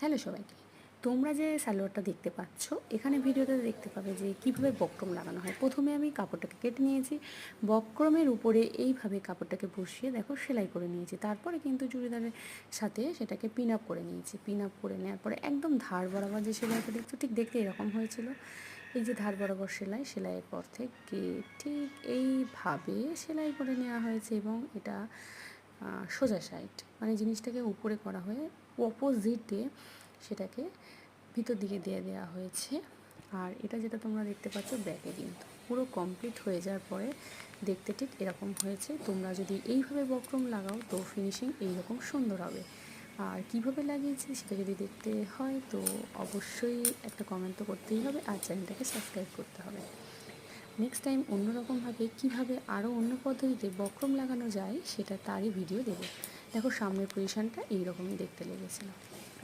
Hello সবাইকে। তোমরা যে সালোয়ারটা দেখতে পাচ্ছ, এখানে ভিডিওতে দেখতে পাবে যে কীভাবে বক্রম লাগানো হয়। প্রথমে আমি কাপড়টাকে কেটে নিয়েছি, বক্রমের উপরে এইভাবে কাপড়টাকে বসিয়ে দেখো সেলাই করে নিয়েছি। তারপরে কিন্তু চুড়িদারের সাথে সেটাকে পিন আপ করে নিয়েছি। পিন আপ করে নেওয়ার পরে একদম ধার বরাবর যে সেলাইটা দেখছো, ঠিক দেখতে এরকম হয়েছিল। এই যে ধার বরাবর সেলাইয়ের পর থেকে ঠিক এইভাবে সেলাই করে নেওয়া হয়েছে এবং এটা সোজা সাইড, মানে জিনিসটাকে উপরে করা হয়ে অপোজিটে সেটাকে ভিতর দিকে দিয়ে দেওয়া হয়েছে। আর এটা যেটা তোমরা দেখতে পাচ্ছ ব্যাকে, কিন্তু পুরো কমপ্লিট হয়ে যাওয়ার পরে দেখতে ঠিক এরকম হয়েছে। তোমরা যদি এইভাবে বক্রম লাগাও তো ফিনিশিং এইরকম সুন্দর হবে। আর কিভাবে লাগিয়েছি সেটা যদি দেখতে হয় তো অবশ্যই একটা কমেন্ট তো করতেই হবে, আর চ্যানেলটাকে সাবস্ক্রাইব করতে হবে। নেক্সট টাইম অন্যরকমভাবে কীভাবে আরও অন্য পদ্ধতিতে বক্রম লাগানো যায় সেটা তারই ভিডিও দেবো। দেখো সামনের পজিশানটা এইরকমই দেখতে লেগেছিলো।